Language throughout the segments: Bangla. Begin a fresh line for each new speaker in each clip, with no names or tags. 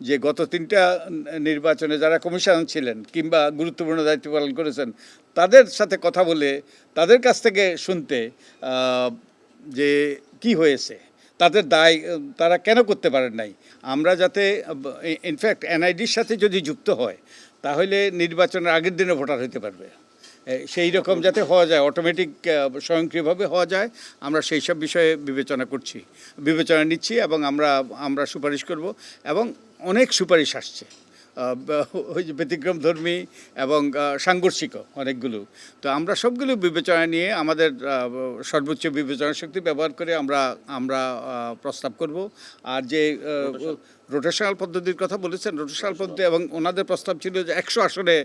যে গত তিনটা নির্বাচনে যারা কমিশনার ছিলেন কিংবা গুরুত্বপূর্ণ দায়িত্ব পালন করেছেন তাদের সাথে কথা বলে তাদের কাছ থেকে শুনতে যে কি হয়েছে, তাদের দায় তারা কেন করতে পারেন নাই। আমরা যাতে ইনফ্যাক্ট এনআইডির সাথে যদি যুক্ত হয় তাহলে নির্বাচনের আগের দিনে ভোটার হতে পারবে, সেই রকম যাতে হওয়া যায়, অটোমেটিক স্বয়ংক্রিয়ভাবে হওয়া যায়, আমরা সেই সব বিষয়ে বিবেচনা নিচ্ছি এবং আমরা সুপারিশ করব এবং অনেক সুপারিশ আসছে ওই যে ব্যতিক্রমধর্মী এবং সাংঘর্ষিকও অনেকগুলো। তো আমরা সবগুলো বিবেচনা নিয়ে আমাদের সর্বোচ্চ বিবেচনা শক্তি ব্যবহার করে আমরা প্রস্তাব করব। আর যে রোটেশনাল পদ্ধতির কথা বলেছেন, রোটেশনাল পদ্ধতি এবং ওনাদের প্রস্তাব ছিল যে 100 আসনে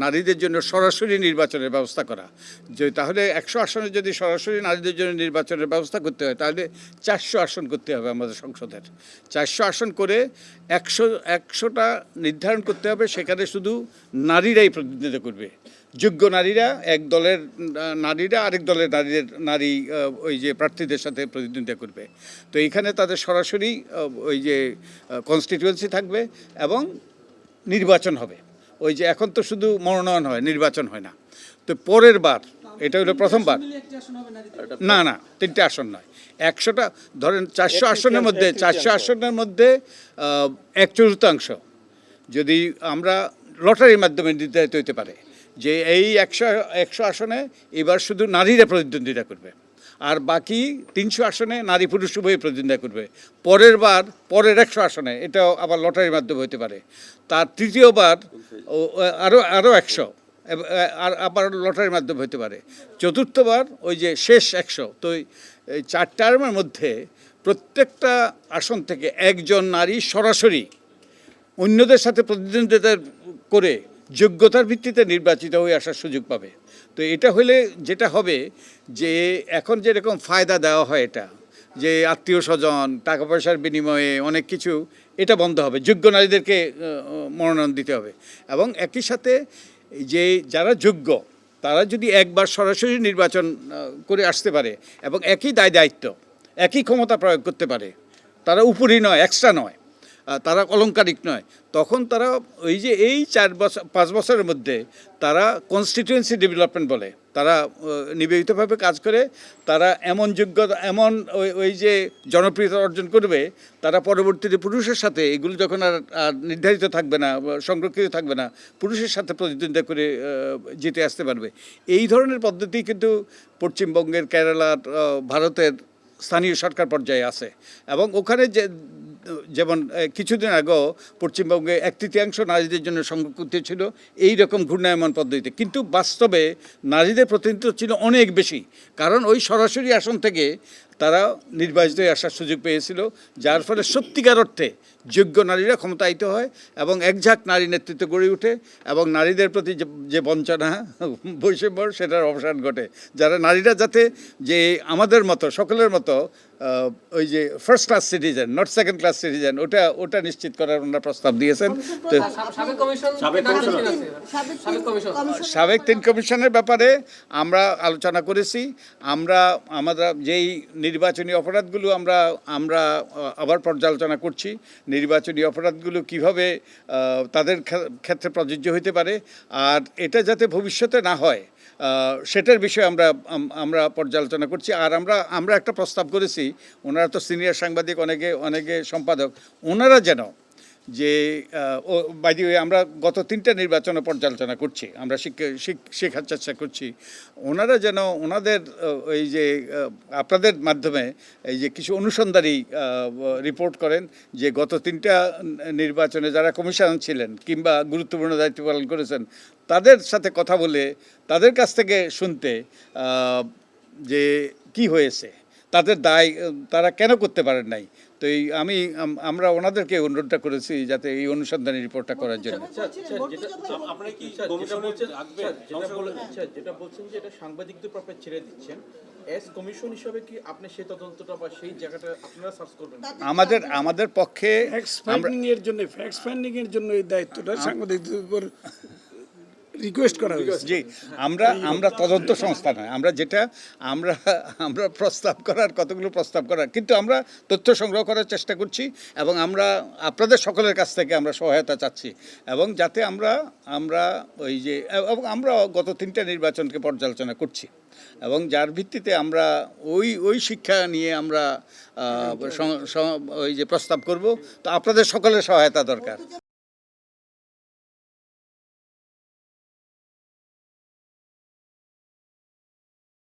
নারীদের জন্য সরাসরি নির্বাচনের ব্যবস্থা করা। যে তাহলে 100 আসনে যদি সরাসরি নারীদের জন্য নির্বাচনের ব্যবস্থা করতে হয় তাহলে 400 আসন করতে হবে আমাদের সংসদের। 400 আসন করে 100টা নির্ধারণ করতে হবে, সেখানে শুধু নারীরাই প্রতিনিধিত্ব করবে। যোগ্য নারীরা এক দলের নারীরা আরেক দলের নারী ওই যে প্রার্থীদের সাথে প্রতিদ্বন্দ্বিতা করবে। তো এইখানে তাদের সরাসরি ওই যে কনস্টিটিউয়েন্সি থাকবে এবং নির্বাচন হবে। ওই যে এখন তো শুধু মনোনয়ন হয়, নির্বাচন হয় না। তো পরের বার এটা হলো প্রথমবার, না 3টে আসন নয়, 100টা ধরেন 400 আসনের মধ্যে 400 আসনের মধ্যে 1/4 যদি আমরা লটারির মাধ্যমে নির্ধারিত হতে পারে যে এই 100 আসনে এবার শুধু নারীরা প্রতিদ্বন্দ্বিতা করবে, আর বাকি 300 আসনে নারী পুরুষ উভয়ে প্রতিদ্বন্দ্বিতা করবে। পরের 100 আসনে এটাও আবার লটারির মাধ্যমে হতে পারে। তার তৃতীয়বার আরও 100 আর আবার লটারির মাধ্যমে হতে পারে। চতুর্থবার ওই যে শেষ 100। তো এই 4 টার্মের মধ্যে প্রত্যেকটা আসন থেকে একজন নারী সরাসরি অন্যদের সাথে প্রতিদ্বন্দ্বিতা করে যোগ্যতার ভিত্তিতে নির্বাচিত হয়ে আসার সুযোগ পাবে। তো এটা হলে যেটা হবে যে এখন যেরকম ফায়দা দেওয়া হয়, এটা যে আত্মীয় স্বজন টাকা পয়সার বিনিময়ে অনেক কিছু, এটা বন্ধ হবে। যোগ্য নারীদেরকে মনোনয়ন দিতে হবে এবং একই সাথে যে যারা যোগ্য তারা যদি একবার সরাসরি নির্বাচন করে আসতে পারে এবং একই দায়িত্ব একই ক্ষমতা প্রয়োগ করতে পারে, তারা উপরি নয়, এক্সট্রা নয়, তারা অলংকারিক নয়, তখন তারা ওই যে এই 5 বছরের মধ্যে তারা কনস্টিটিউয়েন্সি ডেভেলপমেন্ট বলে, তারা নিবেদিতভাবে কাজ করে, তারা এমন যোগ্যতা এমন ওই যে জনপ্রিয়তা অর্জন করবে, তারা পরবর্তীতে পুরুষের সাথে এগুলো যখন আর নির্ধারিত থাকবে না, সংরক্ষিত থাকবে না, পুরুষের সাথে প্রতিদ্বন্দ্বিতা করে জিতে আসতে পারবে। এই ধরনের পদ্ধতি কিন্তু পশ্চিমবঙ্গের, কেরালার, ভারতের স্থানীয় সরকার পর্যায়ে আছে এবং ওখানে যেমন কিছুদিন আগেও পশ্চিমবঙ্গে 1/3 নারীদের জন্য সংরক্ষিত ছিল এই রকম ঘূর্ণায়মান পদ্ধতিতে, কিন্তু বাস্তবে নারীদের প্রতিনিধিত্ব ছিল অনেক বেশি, কারণ ওই সরাসরি আসন থেকে তারা নির্বাচিত হয়ে আসার সুযোগ পেয়েছিল, যার ফলে সত্যিকার অর্থে যোগ্য নারীরা ক্ষমতায়িত হয় এবং একঝাঁক নারী নেতৃত্ব গড়ে ওঠে এবং নারীদের প্রতি যে বঞ্চনা বৈষম্য সেটার অবসান ঘটে। যারা নারীরা যাতে যে আমাদের মতো সকলের মতো ওই যে first class citizen, not second class citizen, ওটা নিশ্চিত করার ওনারা প্রস্তাব দিয়েছেন। তো সাবেক 3 কমিশনের ব্যাপারে আমরা আলোচনা করেছি। আমরা যেই নির্বাচনী অপরাধগুলো আমরা আবার পর্যালোচনা করছি, নির্বাচনী অপরাধগুলো কিভাবে তাদের ক্ষেত্রে প্রযোজ্য হতে পারে আর এটা যাতে ভবিষ্যতে না হয় সেটার বিষয়ে আমরা পর্যালোচনা করছি। আর আমরা একটা প্রস্তাব করেছি, ওনারা তো সিনিয়র সাংবাদিক, অনেকে সম্পাদক, ওনারা যেন যে বাইরে আমরা গত 3টা নির্বাচনে পর্যালোচনা করছি, আমরা শেখার চেষ্টা করছি, ওনারা যেন ওনাদের ওই যে আপনাদের মাধ্যমে এই যে কিছু অনুসন্ধানী রিপোর্ট করেন যে গত 3টা নির্বাচনে যারা কমিশনার ছিলেন কিংবা গুরুত্বপূর্ণ দায়িত্ব পালন করেছেন তাদের সাথে কথা বলে তাদের কাছ থেকে শুনতে যে কি হয়েছে, তাদের দায় তারা কেন করতে পারেন নাই। তো আমরা ওনাদেরকে অনুরোধটা করেছি যাতে এই অনুসন্ধানী রিপোর্টটা করার জন্য।
যেটা বলছেন যে এটা সাংবাদিকদের পক্ষে ছেড়ে দিচ্ছেন, এস কমিশন হিসেবে কি আপনি সেই তদন্তটা বা সেই জায়গাটা আপনারা সার্চ করবেন?
আমাদের পক্ষে
ফ্যাক্ট ফাইন্ডিং এর জন্য এই দায়িত্বটা সাংবাদিকদের উপর রিকোয়েস্ট করা হয়েছে।
জি, আমরা তদন্ত সংস্থা নয়, আমরা আমরা প্রস্তাব করার কিন্তু আমরা তথ্য সংগ্রহ করার চেষ্টা করছি এবং আমরা আপনাদের সকলের কাছ থেকে আমরা সহায়তা চাচ্ছি এবং যাতে আমরা ওই যে এবং আমরা গত 3টা নির্বাচনকে পর্যালোচনা করছি এবং যার ভিত্তিতে আমরা ওই শিক্ষা নিয়ে আমরা ওই যে প্রস্তাব করব, তো আপনাদের সকলের সহায়তা দরকার।